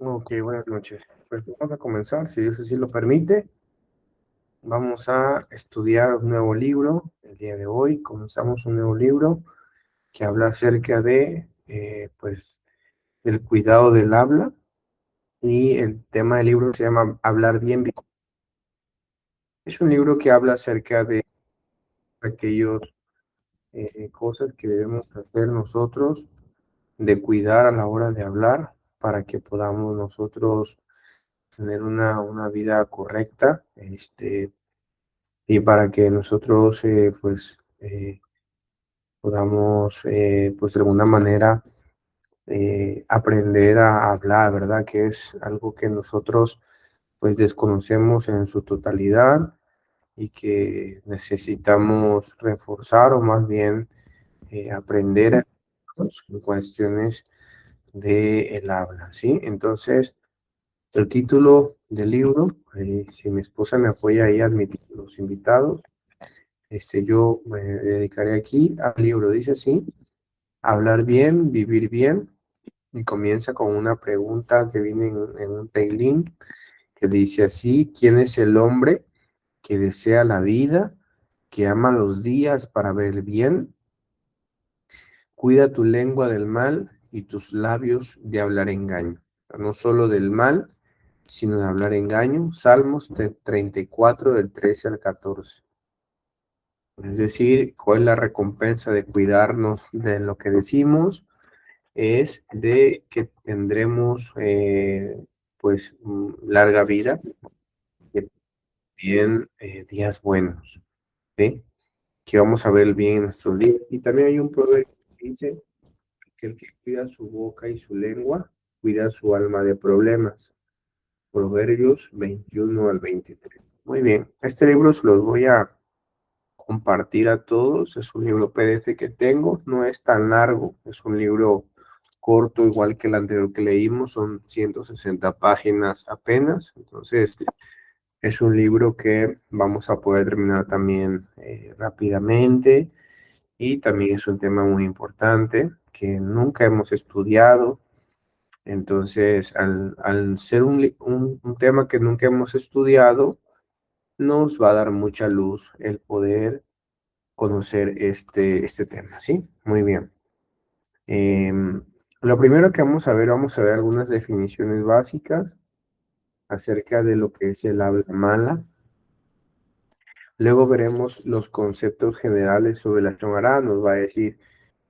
Ok, buenas noches. Pues vamos a comenzar, si Dios así lo permite. Vamos a estudiar un nuevo libro. El día de hoy comenzamos un nuevo libro que habla acerca de, pues, del cuidado del habla. Y el tema del libro se llama Hablar bien. Es un libro que habla acerca de aquellas cosas que debemos hacer nosotros, de cuidar a la hora de hablar, para que podamos nosotros tener una vida correcta. Y para que nosotros podamos pues de alguna manera aprender a hablar, ¿verdad? Que es algo que nosotros pues desconocemos en su totalidad y que necesitamos reforzar o más bien aprender en cuestiones de el habla, ¿sí? Entonces, el título del libro, si mi esposa me apoya ahí a admitir los invitados, yo me dedicaré aquí al libro. Dice así: hablar bien, vivir bien. Y comienza con una pregunta que viene en un teilín que dice así: ¿quién es el hombre que desea la vida, que ama los días para ver bien? Cuida tu lengua del mal y tus labios de hablar engaño. O sea, no solo del mal, sino de hablar engaño. Salmos 34 del 13 al 14. Es decir, ¿cuál es la recompensa de cuidarnos de lo que decimos? Es de que tendremos pues larga vida y bien días buenos, ¿sí? Que vamos a ver el bien en nuestros días. Y también hay un proverbio que dice que el que cuida su boca y su lengua, cuida su alma de problemas. Proverbios 21 al 23. Muy bien, este libro se los voy a compartir a todos. Es un libro PDF que tengo, no es tan largo, es un libro corto, igual que el anterior que leímos, son 160 páginas apenas. Entonces, es un libro que vamos a poder terminar también rápidamente, y también es un tema muy importante que nunca hemos estudiado. Entonces, al ser un tema que nunca hemos estudiado, nos va a dar mucha luz el poder conocer este tema, ¿sí? Muy bien. Lo primero que vamos a ver algunas definiciones básicas acerca de lo que es el habla mala. Luego veremos los conceptos generales sobre la Shonara. Nos va a decir,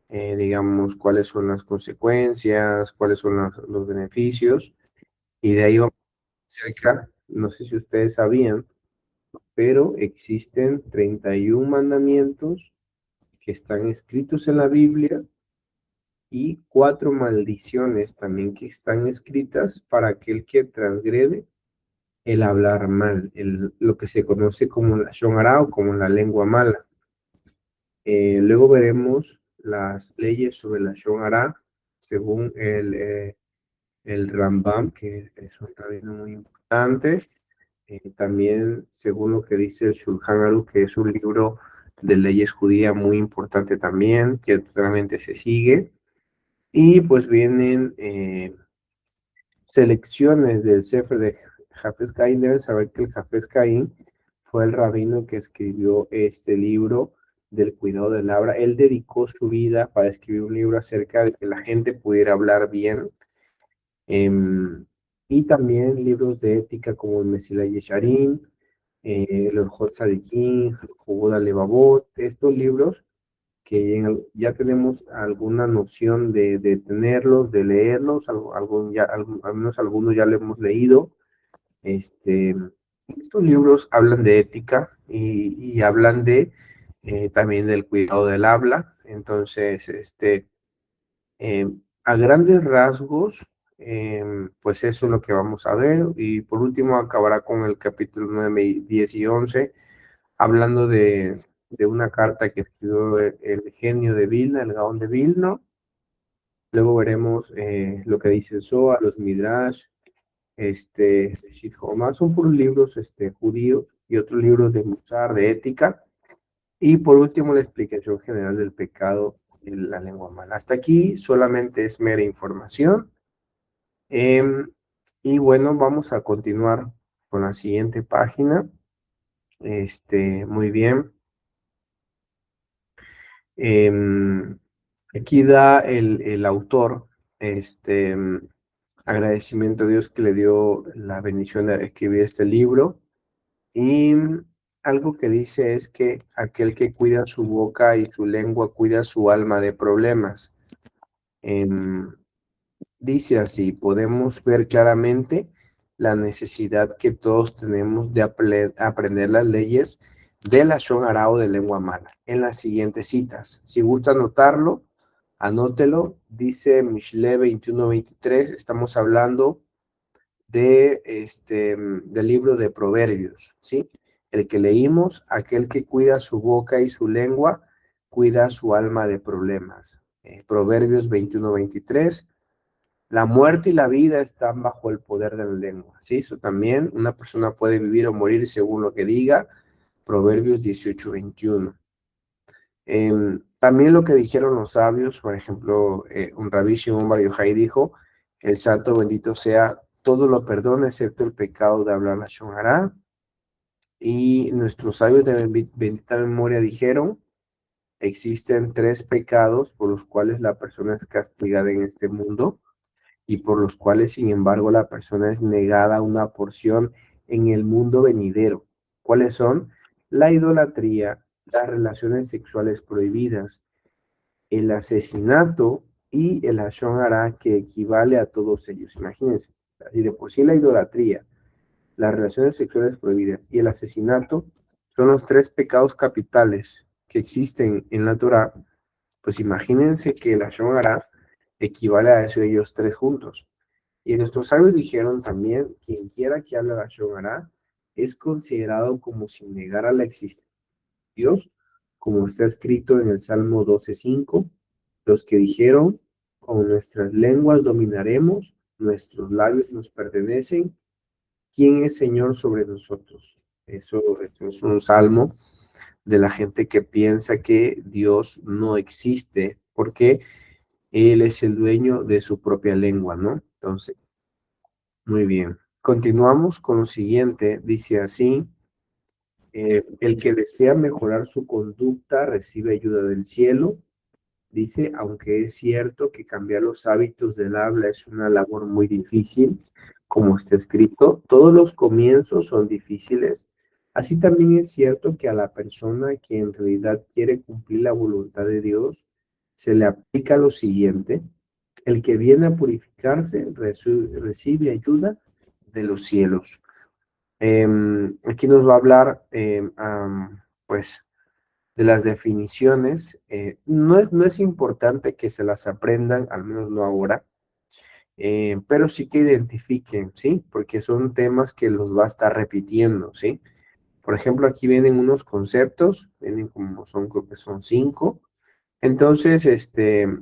digamos, cuáles son las consecuencias, cuáles son los beneficios. Y de ahí vamos acerca, no sé si ustedes sabían, pero existen 31 mandamientos que están escritos en la Biblia y 4 maldiciones también que están escritas para aquel que transgrede el hablar mal, lo que se conoce como la Shonara o como la lengua mala. Luego veremos las leyes sobre la Shonara según el Rambam, que es un rabino muy importante. También según lo que dice el Shulchan Aruch, que es un libro de leyes judía muy importante también, que totalmente se sigue. Y pues vienen selecciones del Sefer de Jafes Caín. Deben saber que el Jafes Caín fue el rabino que escribió este libro del cuidado del habla. Él dedicó su vida para escribir un libro acerca de que la gente pudiera hablar bien. em, y también libros de ética como el Mesilat Yesharim, el Orjot Tzadikim, Joboda Levavot. Estos libros que ya tenemos alguna noción de tenerlos, de leerlos, al menos algunos ya lo hemos leído. Este, Estos libros hablan de ética y hablan de también del cuidado del habla. Entonces, a grandes rasgos, pues eso es lo que vamos a ver. Y por último, acabará con el capítulo 9, 10 y 11 hablando de una carta que escribió el genio de Vilna, el Gaón de Vilna. Luego veremos lo que dice el Zohar, los Midrash, Shit Homar. Son puros libros judíos y otros libros de Musar, de ética. Y por último, la explicación general del pecado en la lengua mala. Hasta aquí solamente es mera información. Em, Y bueno, vamos a continuar con la siguiente página. Muy bien. Em, Aquí da el autor, agradecimiento a Dios que le dio la bendición de escribir este libro. Y algo que dice es que aquel que cuida su boca y su lengua cuida su alma de problemas. Em, Dice así, podemos ver claramente la necesidad que todos tenemos de aprender las leyes de la Shon Ara o de lengua mala en las siguientes citas. Si gusta anotarlo, anótelo. Dice Mishle 21:23, estamos hablando del libro de Proverbios, ¿sí? El que leímos, aquel que cuida su boca y su lengua, cuida su alma de problemas. Proverbios 21:23. La muerte y la vida están bajo el poder de la lengua, ¿sí? Eso también, una persona puede vivir o morir según lo que diga, Proverbios 18:21. También lo que dijeron los sabios, por ejemplo, un rabí Shimon Bar Yochai dijo, el santo bendito sea, todo lo perdona excepto el pecado de hablar la Shon Hará. Y nuestros sabios de bendita memoria dijeron, existen tres pecados por los cuales la persona es castigada en este mundo y por los cuales, sin embargo, la persona es negada una porción en el mundo venidero. ¿Cuáles son? La idolatría, las relaciones sexuales prohibidas, el asesinato y el Lashon Hara, que equivale a todos ellos. Imagínense, así de por sí la idolatría, las relaciones sexuales prohibidas y el asesinato son los tres pecados capitales que existen en la Torá. Pues imagínense que el Lashon Hara equivale a eso ellos tres juntos. Y nuestros sabios dijeron también, quien quiera que hable la Shonará es considerado como si negara la existencia de Dios, como está escrito en el Salmo 12:5, los que dijeron, con nuestras lenguas dominaremos, nuestros labios nos pertenecen, ¿quién es Señor sobre nosotros? Eso es un salmo de la gente que piensa que Dios no existe, porque Él es el dueño de su propia lengua, ¿no? Entonces, muy bien. Continuamos con lo siguiente. Dice así, el que desea mejorar su conducta recibe ayuda del cielo. Dice, aunque es cierto que cambiar los hábitos del habla es una labor muy difícil, como está escrito, todos los comienzos son difíciles. Así también es cierto que a la persona que en realidad quiere cumplir la voluntad de Dios, se le aplica lo siguiente. El que viene a purificarse recibe ayuda de los cielos. Aquí nos va a hablar, pues, de las definiciones. No es importante que se las aprendan, al menos no ahora, pero sí que identifiquen, ¿sí? Porque son temas que los va a estar repitiendo, ¿sí? Por ejemplo, aquí vienen unos conceptos, vienen como son, creo que son 5. Entonces,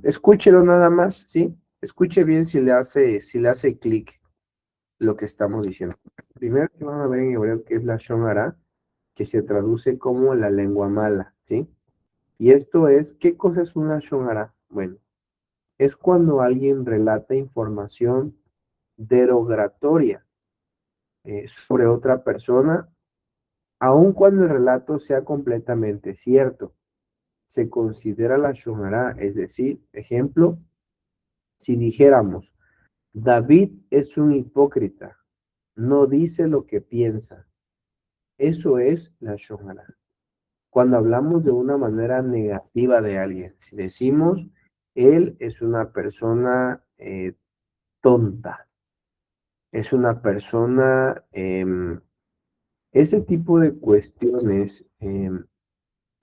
escúchelo nada más, ¿sí? Escuche bien si le hace clic lo que estamos diciendo. Primero que van a ver en hebreo que es la Shon Hara, que se traduce como la lengua mala, ¿sí? Y esto es, ¿qué cosa es una Shon Hara? Bueno, es cuando alguien relata información derogatoria sobre otra persona, aun cuando el relato sea completamente cierto. Se considera la Shon Hara, es decir, ejemplo, si dijéramos, David es un hipócrita, no dice lo que piensa. Eso es la Shon Hara. Cuando hablamos de una manera negativa de alguien, si decimos, él es una persona tonta, es una persona, ese tipo de cuestiones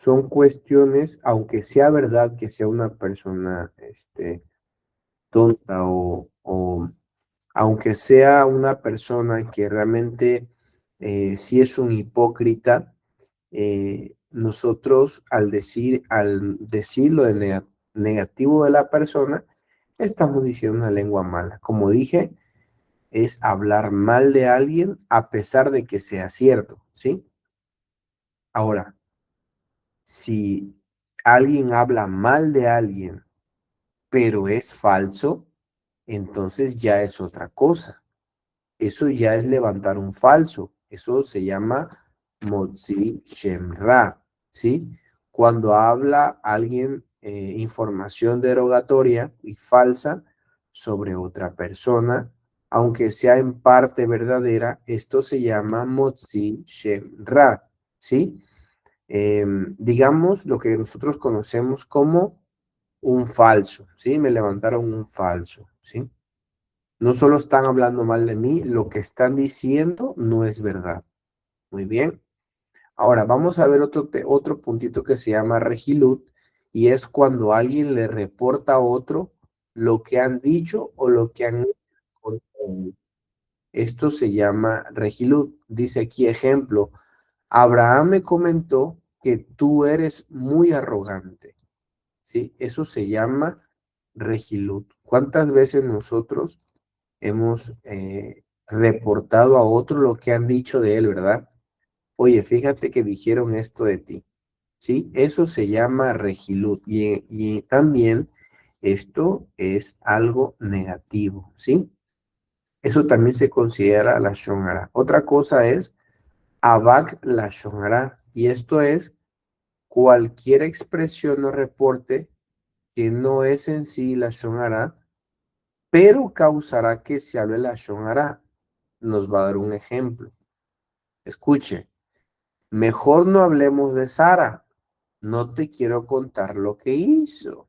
son cuestiones, aunque sea verdad que sea una persona tonta o aunque sea una persona que realmente sí es un hipócrita, nosotros al decir lo de negativo de la persona, estamos diciendo una lengua mala. Como dije, es hablar mal de alguien a pesar de que sea cierto, ¿sí? Ahora, si alguien habla mal de alguien, pero es falso, entonces ya es otra cosa. eso ya es levantar un falso. Eso se llama Motzi Shem Ra, ¿sí? Cuando habla alguien información derogatoria y falsa sobre otra persona, aunque sea en parte verdadera, esto se llama Motzi Shem Ra, ¿sí? Digamos lo que nosotros conocemos como un falso, ¿sí? Me levantaron un falso, ¿sí? No solo están hablando mal de mí, lo que están diciendo no es verdad. Muy bien. Ahora vamos a ver otro puntito que se llama regilut, y es cuando alguien le reporta a otro lo que han dicho o lo que han hecho contra él. Esto se llama regilut. Dice aquí ejemplo, Abraham me comentó que tú eres muy arrogante. ¿Sí? Eso se llama regilut. ¿Cuántas veces nosotros hemos reportado a otro lo que han dicho de él, verdad? Oye, fíjate que dijeron esto de ti, ¿sí? Eso se llama regilut y también esto es algo negativo, ¿sí? Eso también se considera la shonara. Otra cosa es abak la shonara, y esto es cualquier expresión o reporte que no es en sí la shonara, pero causará que se hable la shonara. Nos va a dar un ejemplo. Escuche, mejor no hablemos de Sara. No te quiero contar lo que hizo.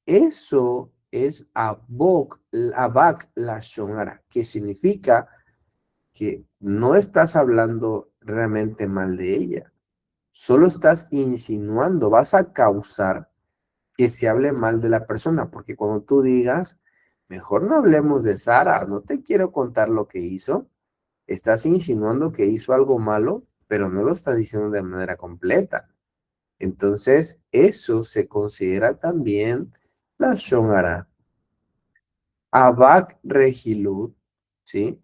Eso es abak la shonara, que significa que no estás hablando realmente mal de ella. Solo estás insinuando, vas a causar que se hable mal de la persona, porque cuando tú digas, mejor no hablemos de Sara, no te quiero contar lo que hizo, estás insinuando que hizo algo malo, pero no lo estás diciendo de manera completa. Entonces, eso se considera también la Shonara. Abak Regilut, ¿sí?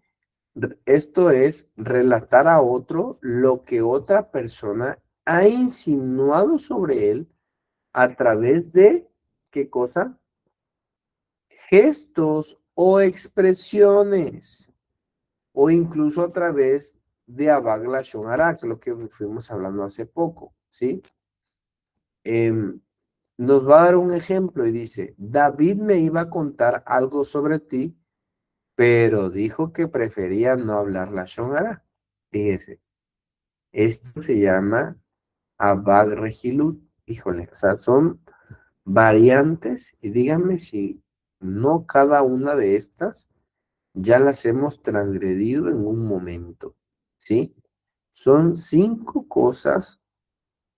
Esto es relatar a otro lo que otra persona ha insinuado sobre él a través de, ¿qué cosa? Gestos o expresiones, o incluso a través de Abag Lashon Hara, que es lo que fuimos hablando hace poco, ¿sí? Nos va a dar un ejemplo y dice, David me iba a contar algo sobre ti, pero dijo que prefería no hablar Lashon Hara. Fíjese, esto se llama Abag Regilut. Híjole, o sea, son variantes y díganme si no cada una de estas ya las hemos transgredido en un momento, ¿sí? Son 5 cosas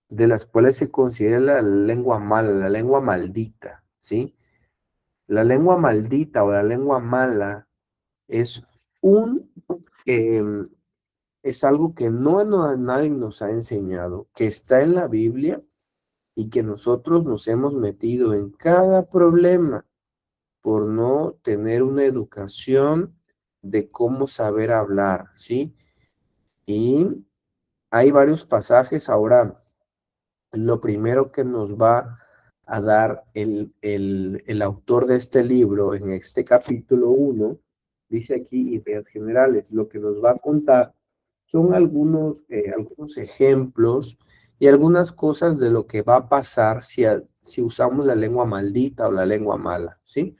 de las cuales se considera la lengua mala, la lengua maldita, ¿sí? La lengua maldita o la lengua mala es un, em, es algo que nadie nos ha enseñado, que está en la Biblia y que nosotros nos hemos metido en cada problema por no tener una educación de cómo saber hablar, ¿sí? Y hay varios pasajes. Ahora, lo primero que nos va a dar el autor de este libro en este capítulo 1, dice aquí ideas generales. Lo que nos va a contar son algunos ejemplos y algunas cosas de lo que va a pasar si usamos la lengua maldita o la lengua mala, ¿sí?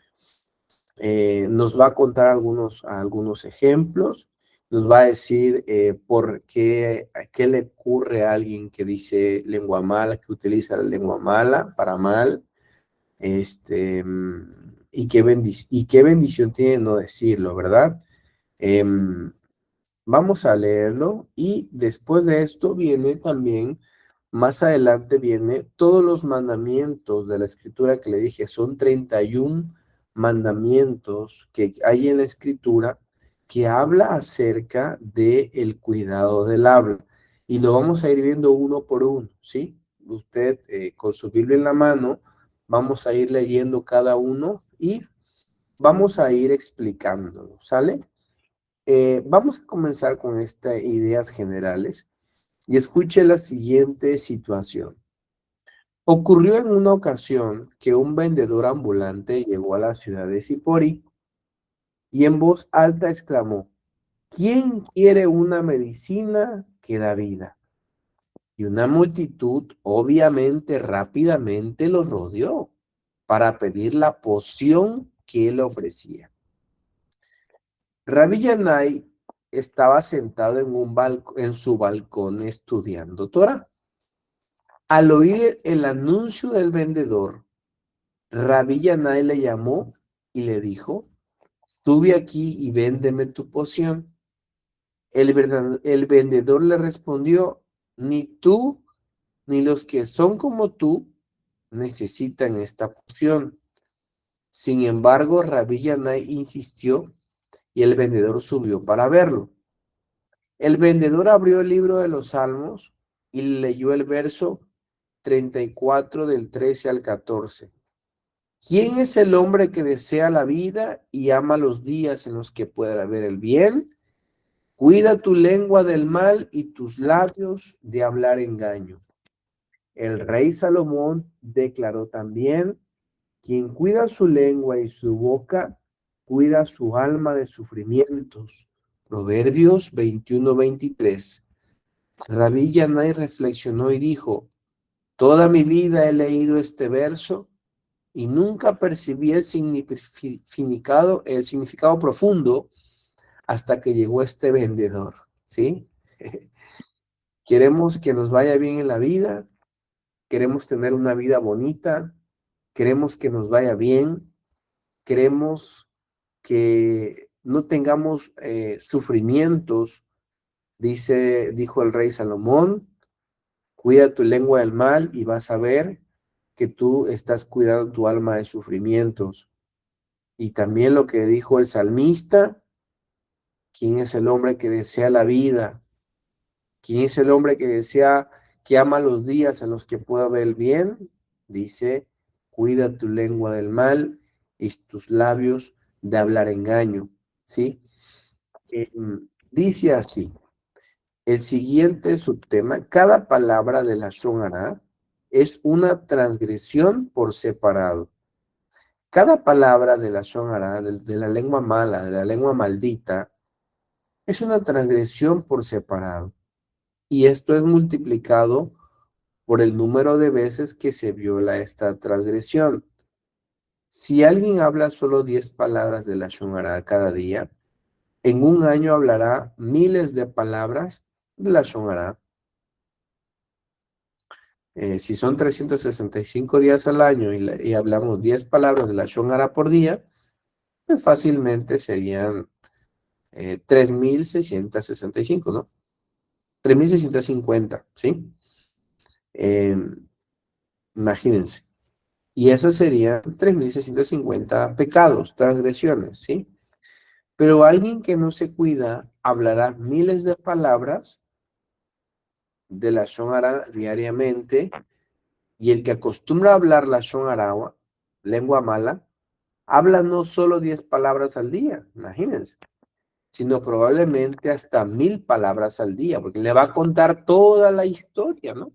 Nos va a contar algunos ejemplos, nos va a decir qué le ocurre a alguien que dice lengua mala, que utiliza la lengua mala para mal, y qué bendición tiene no decirlo, ¿verdad? Vamos a leerlo y después de esto viene también, más adelante viene todos los mandamientos de la escritura que le dije, son 31 mandamientos que hay en la escritura que habla acerca de el cuidado del habla. Y lo vamos a ir viendo uno por uno, ¿sí? Usted con su Biblia en la mano, vamos a ir leyendo cada uno y vamos a ir explicándolo, ¿sale? Vamos a comenzar con estas ideas generales y escuche la siguiente situación. Ocurrió en una ocasión que un vendedor ambulante llegó a la ciudad de Sipori y en voz alta exclamó, ¿Quién quiere una medicina que da vida? Y una multitud obviamente rápidamente lo rodeó para pedir la poción que él ofrecía. Rabbi Yanai estaba sentado en su balcón estudiando Torah. Al oír el anuncio del vendedor, Rabbi Yanai le llamó y le dijo: sube aquí y véndeme tu poción. El vendedor le respondió: ni tú ni los que son como tú necesitan esta poción. Sin embargo, Rabbi Yanai insistió y el vendedor subió para verlo. El vendedor abrió el libro de los Salmos y leyó el verso 34 del 13 al 14. ¿Quién es el hombre que desea la vida y ama los días en los que pueda ver el bien? Cuida tu lengua del mal y tus labios de hablar engaño. El rey Salomón declaró también: quien cuida su lengua y su boca, cuida su alma de sufrimientos. Proverbios 21-23. Rabbi Yanai reflexionó y dijo: toda mi vida he leído este verso y nunca percibí el significado profundo hasta que llegó este vendedor, ¿sí? Queremos que nos vaya bien en la vida, queremos tener una vida bonita, queremos que nos vaya bien, queremos que no tengamos sufrimientos. Dijo el rey Salomón: cuida tu lengua del mal y vas a ver que tú estás cuidando tu alma de sufrimientos. Y también lo que dijo el salmista: ¿quién es el hombre que desea la vida? ¿Quién es el hombre que ama los días en los que pueda ver el bien? Dice: cuida tu lengua del mal y tus labios de hablar engaño, ¿sí? Dice así, el siguiente subtema: cada palabra de la Lashon Hara es una transgresión por separado. Cada palabra de la Lashon Hara, de la lengua mala, de la lengua maldita, es una transgresión por separado. Y esto es multiplicado por el número de veces que se viola esta transgresión. Si alguien habla solo 10 palabras de la Lashon Hara cada día, en un año hablará miles de palabras de la Lashon Hara. Si son 365 días al año y hablamos 10 palabras de la Lashon Hara por día, pues fácilmente serían 3.665, ¿no? 3.650, ¿sí? Eh, imagínense. Y esas serían 3.650 pecados, transgresiones, ¿sí? Pero alguien que no se cuida hablará miles de palabras de la Lashon Hara diariamente, y el que acostumbra a hablar la Lashon Hara, lengua mala, habla no solo 10 palabras al día, imagínense, sino probablemente hasta 1,000 palabras al día, porque le va a contar toda la historia, ¿no?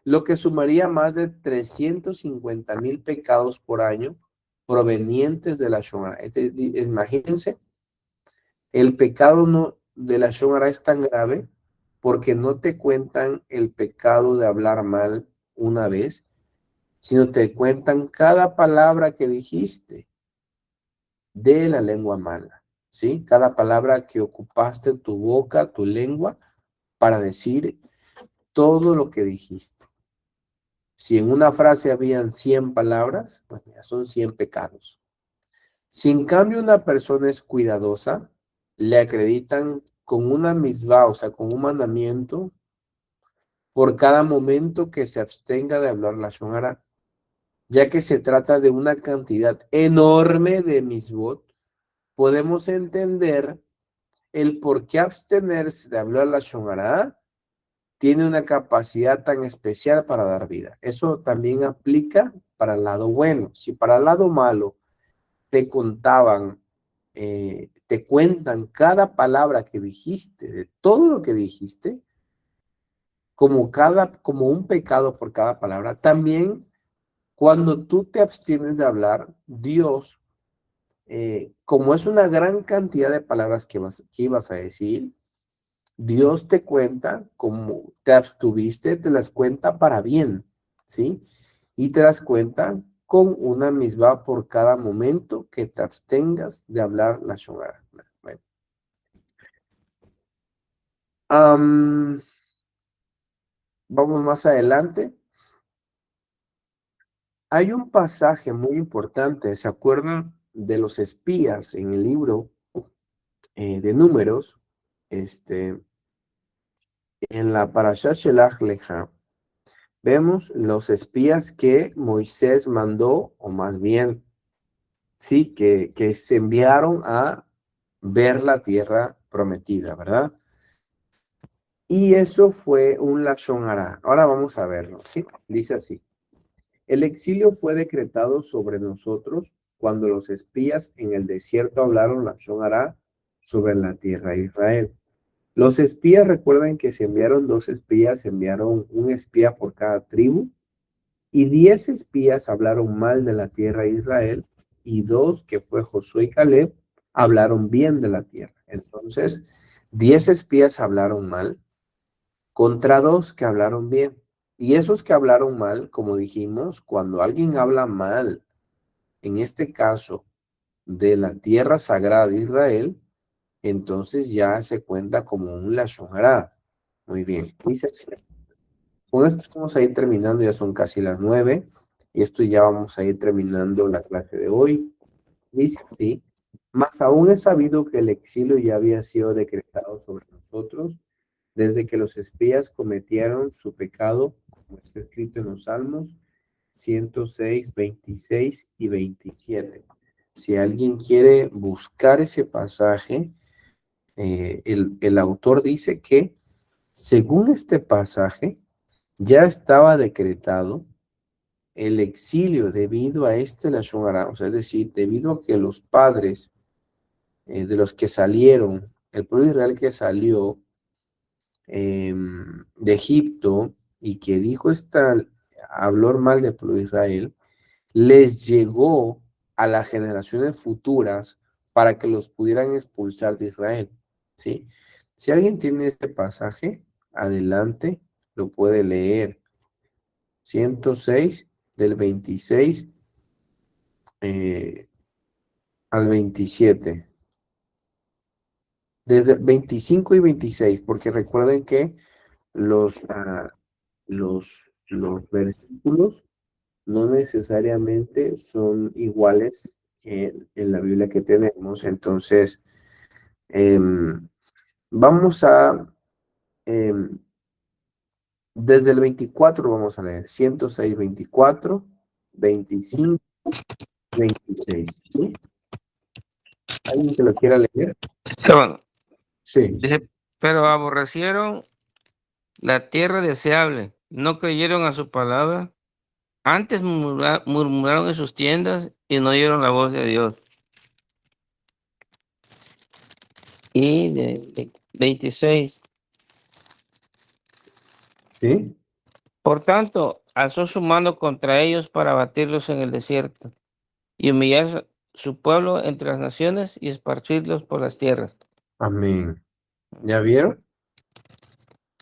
Lo que sumaría más de 350,000 pecados por año provenientes de la Lashon Hara. Imagínense, el pecado de la Lashon Hara es tan grave porque no te cuentan el pecado de hablar mal una vez, sino te cuentan cada palabra que dijiste de la lengua mala, ¿sí? Cada palabra que ocupaste tu boca, tu lengua, para decir todo lo que dijiste. Si en una frase habían 100 palabras, pues ya son 100 pecados. Si en cambio una persona es cuidadosa, le acreditan con una misvá, o sea, con un mandamiento, por cada momento que se abstenga de hablar la Lashon Hara, ya que se trata de una cantidad enorme de misvot. Podemos entender el por qué abstenerse de hablar la Lashon Hara tiene una capacidad tan especial para dar vida. Eso también aplica para el lado bueno. Si para el lado malo te contaban, te cuentan cada palabra que dijiste, de todo lo que dijiste, como un pecado por cada palabra, también cuando tú te abstienes de hablar, Dios como es una gran cantidad de palabras que ibas a decir, Dios te cuenta como te abstuviste, te las cuenta para bien, ¿sí? Y te las cuenta con una misma por cada momento que te abstengas de hablar la Shonara. Bueno. Vamos más adelante. Hay un pasaje muy importante, ¿se acuerdan de los espías en el libro de Números? En la Parashat Shelach Leja, vemos los espías que Moisés mandó, o más bien, sí, que se enviaron a ver la tierra prometida, ¿verdad? Y eso fue un Lashon Hara. Ahora vamos a verlo, ¿sí? Dice así. El exilio fue decretado sobre nosotros cuando los espías en el desierto hablaron Lashon Hara sobre la tierra de Israel. Los espías, recuerden que se enviaron 2 espías, se enviaron un espía por cada tribu, y 10 espías hablaron mal de la tierra de Israel, y 2, que fue Josué y Caleb, hablaron bien de la tierra. Entonces, 10 espías hablaron mal contra 2 que hablaron bien. Y esos que hablaron mal, como dijimos, cuando alguien habla mal, en este caso, de la tierra sagrada de Israel, entonces ya se cuenta como un Lashon Hara. Muy bien. Dice así. Con esto vamos a ir terminando, ya son casi las 9, y esto ya vamos a ir terminando la clase de hoy. Dice así, más aún es sabido que el exilio ya había sido decretado sobre nosotros desde que los espías cometieron su pecado, como está escrito en los Salmos 106, 26 y 27. Si alguien quiere buscar ese pasaje, el autor dice que según este pasaje, ya estaba decretado el exilio debido a este Lashon Hara, o sea, es decir, debido a que los padres de los que salieron, el pueblo de Israel que salió de Egipto y que dijo habló mal del pueblo de Israel, les llegó a las generaciones futuras para que los pudieran expulsar de Israel, ¿sí? Si alguien tiene este pasaje, adelante, lo puede leer. 106 del 26 al 27. Desde 25 y 26, porque recuerden que los versículos no necesariamente son iguales que en la Biblia que tenemos. Entonces, vamos a, em, desde el 24 vamos a leer, 106, 24, 25, 26, ¿sí? ¿Alguien que lo quiera leer? Esteban, Sí. dice, pero aborrecieron la tierra deseable, no creyeron a su palabra, antes murmuraron en sus tiendas y no oyeron la voz de Dios. Y de 26, ¿Sí? por tanto, alzó su mano contra ellos para abatirlos en el desierto y humillar su pueblo entre las naciones y esparcirlos por las tierras. Amén. ¿Ya vieron?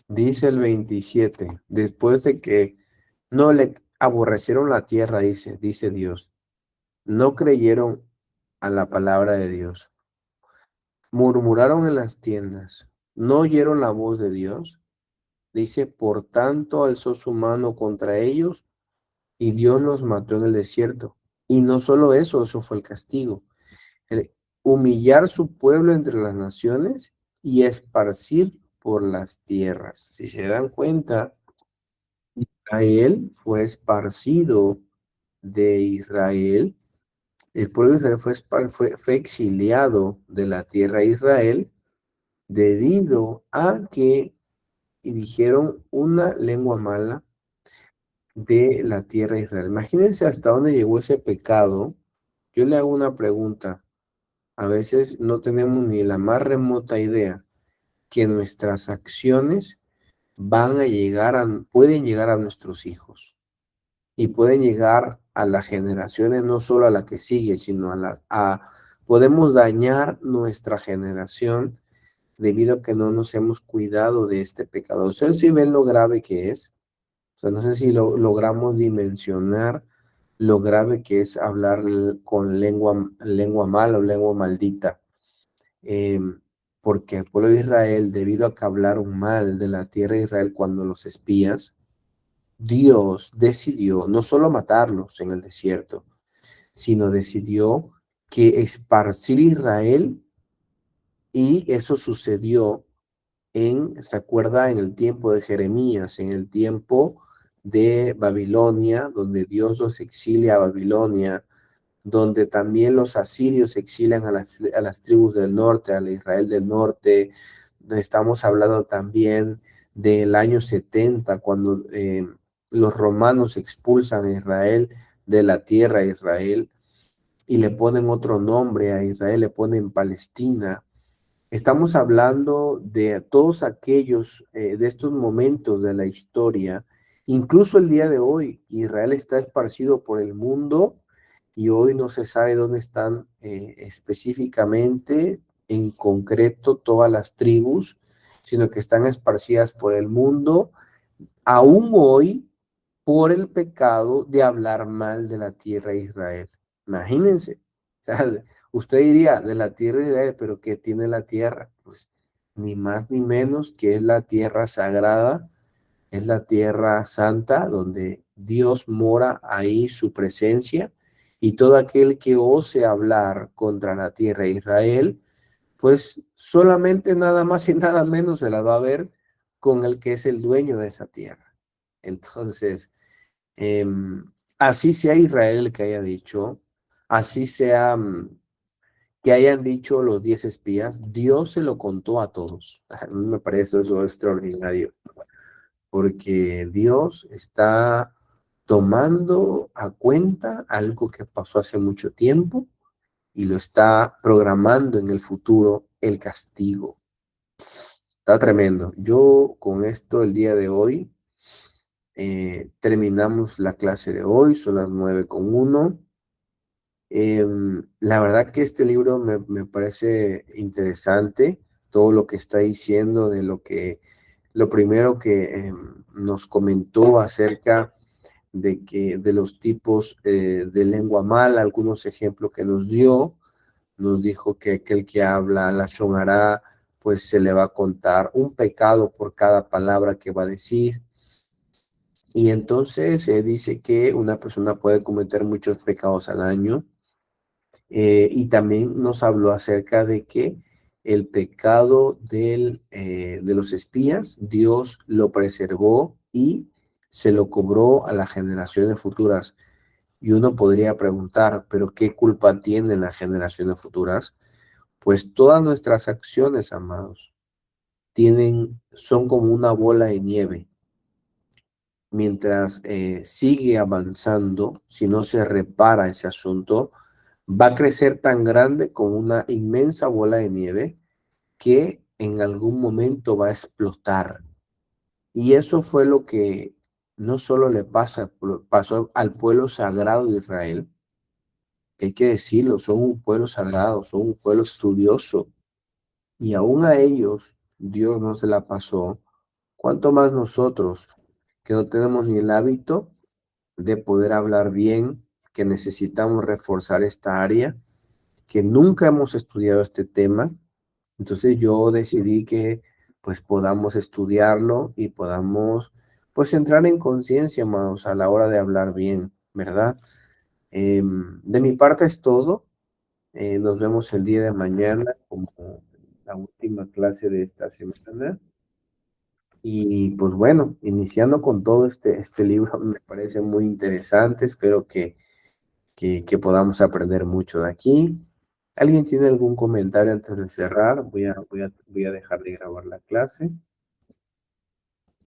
Dice el 27, después de que no le aborrecieron la tierra, dice Dios, no creyeron a la palabra de Dios, murmuraron en las tiendas, no oyeron la voz de Dios, dice, por tanto alzó su mano contra ellos y Dios los mató en el desierto. Y no solo eso, eso fue el castigo, el humillar su pueblo entre las naciones y esparcir por las tierras. Si se dan cuenta, Israel fue esparcido de Israel. El pueblo de Israel fue exiliado de la tierra de Israel debido a que dijeron una lengua mala de la tierra de Israel. Imagínense hasta dónde llegó ese pecado. Yo le hago una pregunta. A veces no tenemos ni la más remota idea que nuestras acciones pueden llegar a nuestros hijos. Y pueden llegar a las generaciones, no solo a la que sigue, sino podemos dañar nuestra generación debido a que no nos hemos cuidado de este pecado. Ustedes sí ven lo grave que es. O sea, no sé si logramos dimensionar lo grave que es hablar con lengua mala o lengua maldita. Eh, Porque el pueblo de Israel, debido a que hablaron mal de la tierra de Israel cuando los espías, Dios decidió no solo matarlos en el desierto, sino decidió que esparcir Israel, y eso sucedió ¿se acuerda? En el tiempo de Jeremías, en el tiempo de Babilonia, donde Dios los exilia a Babilonia, donde también los asirios exilian a las tribus del norte, a la Israel del norte. Estamos hablando también del año 70, cuando los romanos expulsan a Israel de la tierra de Israel y le ponen otro nombre a Israel, le ponen Palestina. Estamos hablando de todos aquellos, de estos momentos de la historia. Incluso el día de hoy, Israel está esparcido por el mundo y hoy no se sabe dónde están específicamente, en concreto, todas las tribus, sino que están esparcidas por el mundo, aún hoy, por el pecado de hablar mal de la tierra de Israel. Imagínense. O sea, usted diría de la tierra de Israel, pero ¿qué tiene la tierra? Pues ni más ni menos que es la tierra sagrada, es la tierra santa donde Dios mora ahí, su presencia, y todo aquel que ose hablar contra la tierra de Israel, pues solamente nada más y nada menos se la va a ver con el que es el dueño de esa tierra. Entonces, así sea Israel el que haya dicho, así sea que hayan dicho los 10 espías, Dios se lo contó a todos. A mí me parece eso extraordinario, porque Dios está tomando a cuenta algo que pasó hace mucho tiempo y lo está programando en el futuro, el castigo. Está tremendo. Yo con esto el día de hoy terminamos la clase de hoy, son las 9:01. La verdad que este libro me parece interesante, todo lo que está diciendo, lo primero que nos comentó acerca de los tipos de lengua mala, algunos ejemplos que nos dijo que aquel que habla la shonará, pues se le va a contar un pecado por cada palabra que va a decir. Y entonces dice que una persona puede cometer muchos pecados al año. Y también nos habló acerca de que el pecado de los espías, Dios lo preservó y se lo cobró a las generaciones futuras. Y uno podría preguntar, ¿pero qué culpa tienen las generaciones futuras? Pues todas nuestras acciones, amados, son como una bola de nieve. Mientras sigue avanzando, si no se repara ese asunto, va a crecer tan grande como una inmensa bola de nieve que en algún momento va a explotar. Y eso fue lo que no solo pasó al pueblo sagrado de Israel, que hay que decirlo, son un pueblo sagrado, son un pueblo estudioso, y aún a ellos Dios no se la pasó. ¿Cuánto más nosotros, que no tenemos ni el hábito de poder hablar bien, que necesitamos reforzar esta área, que nunca hemos estudiado este tema? Entonces yo decidí que pues podamos estudiarlo y podamos pues entrar en conciencia, amados, a la hora de hablar bien, ¿verdad? De mi parte es todo. Nos vemos el día de mañana como la última clase de esta semana. Y pues bueno, iniciando con todo este libro, me parece muy interesante. Espero que podamos aprender mucho de aquí. ¿Alguien tiene algún comentario antes de cerrar? Voy a dejar de grabar la clase.